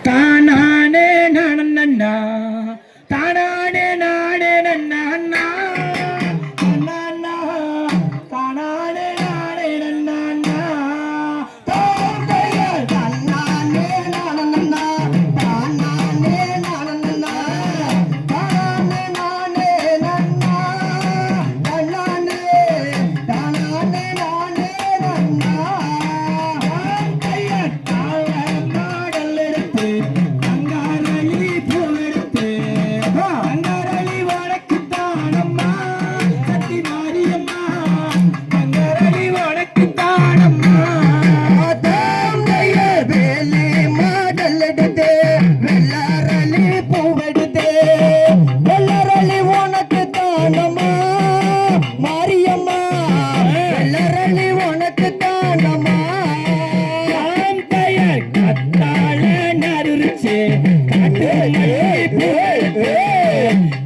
தானானே நன்னா தானானே நானே நன்னா நன்னா தானானே நானே நன்னா தானானே நானே நன்னா தானானே நன்னா தானானே நானே நன்னா தானானே தானானே நானே நன்னா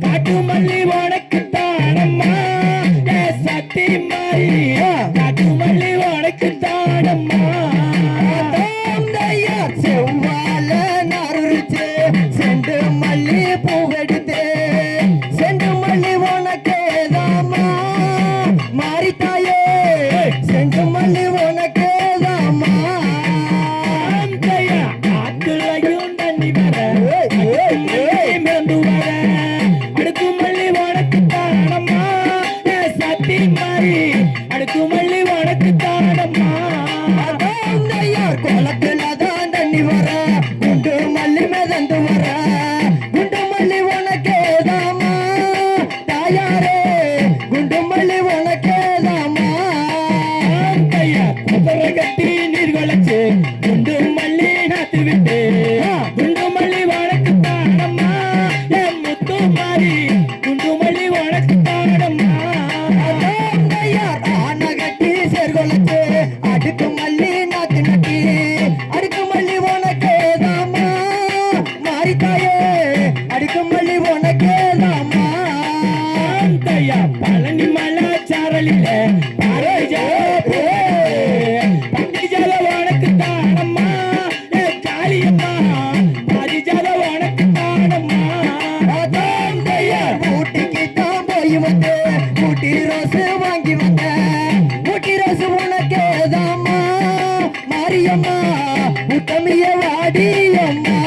காட்டுமல்லி உனக்கு தானம்மா சத்தி மாரியா காட்டுமல்லி உனக்கு தானம்மா செவ்வால நறுச்சு செண்டு மல்லி பூவெடுத்து செண்டு மல்லி உனக்கு தாமா மாறித்தாயே செண்டு மல்லி உனக்கு தாமா ஆத்துலையும் தண்ணி வர மிளந்து வர அடுக்குமல்லி உனக்கு தானம்மா சத்தி மாறி அடுக்குமல்லி உனக்கு தானம்மா குளத்துல தான் தண்ணி வர குண்டு மல்லி மிதந்து வர குண்டு மல்லி உனக்கு தாமா தாயாரே குண்டு மல்லி உனக்கு தாமா குதிரை கட்டி நீர் குலைச்சு குண்டு மல்லி நாத்து விட்டு குண்டு மல்லி உனக்கு தானம்மா என் முத்து மாறி குண்டு மல்லி உனக்கு தானம்மா ஆன கட்டி சேர்கொலைச்சு அடுக்கு மல்லி நாத்து நட்டி அடுக்கு மல்லி உனக்கு தாமா மாறித்தாயே அடுக்கு மல்லி உனக்கு தாமா பழனி மலை சாரலில பண்டிஜால உனக்கு தானம்மா காளியம்மா பாதிஜால உனக்கு தானம்மா ஊட்டிக்கு தான் போய் வந்து ஊட்டி ரோஸ் வாங்கி வந்த ஊட்டி ரோஸ் உனக்கு தாமா மாரியம்மா உத்தமிய வாடியம்மா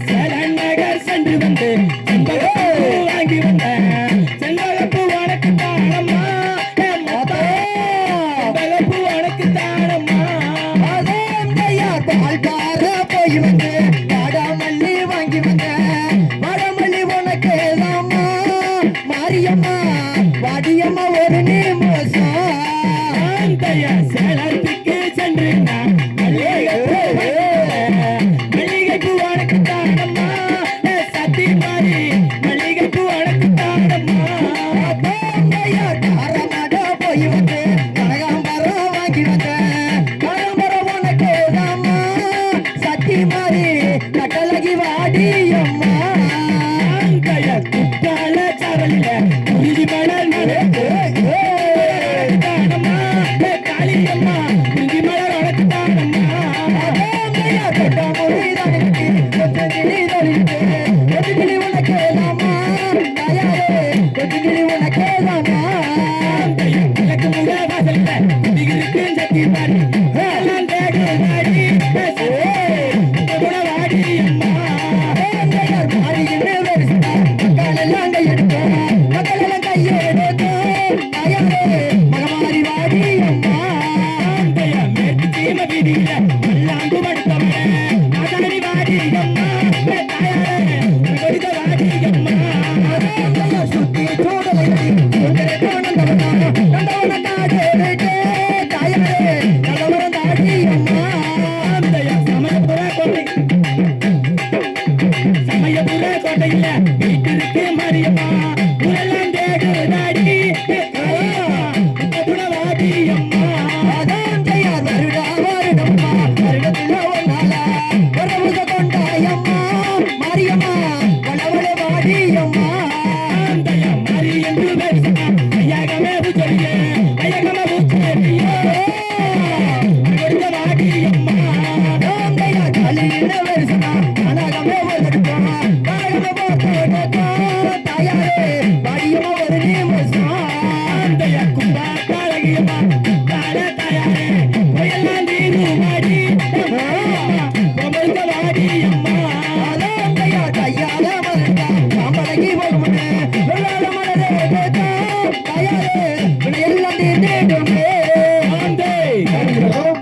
சேலன் நகர் சென்று வந்து செண்பகப்பூ வாங்கி வந்த செண்பகப்பூ உனக்கு தானம்மா செண்பகப்பூ உனக்கு தானம்மா பால்கார போய் வந்து வாடாமல்லி வாங்கி வந்த வாடாமல்லி உனக்கு தாமா மாரியம்மா வாடியம்மா ஒரு நீ மோசம் சேலத்துக்கு சென்று மல்லிகைப்பூ உனக்கு தானம்மா சத்தி மாறி மல்லிகைப்பூ உனக்கு தானம்மா காரமாட போய் வந்து கனகாம்பரம் வாங்கி வந்த கனகாம்பரம் உனக்கு தாமா சத்தி மாறி கட்டழகி வாடியம்மா குட்டால சாரலில உறுதி மலர் நடக்கு தானம்மா காளியம்மா உறுதி மலர் உனக்கு தானம்மா கொட்டுக்கிளி உனக்கு தாமா தாயாரே கொட்டுக்கிளி உனக்கு தாமா எனக்கு முக வாசல்ல இருக்கு சத்தி மாறி வாடி அம்மா மக்களெல்லாம் கையெடுத்தோம் மக்களெல்லாம் கையெடுத்தோம் தாயாரே மகமாரி வாடி அம்மா மேற்கு சீம வீதியில எல்லாண்டு படுத்தவன் என்ன வருஷமா கனகமே வந்துட்டோம் கனகமே போட்டோம் தாயாரே படியமா ஒரு நிமிஷம் அந்த கும்பா கழகியமா கால தாயாரே எல்லாம் நீரு மாடி பொம்பளுக்கு வாடி அம்மா அதான் கையால மறந்தா அம்பளைக்கு போகும்னு வெள்ளாட மலை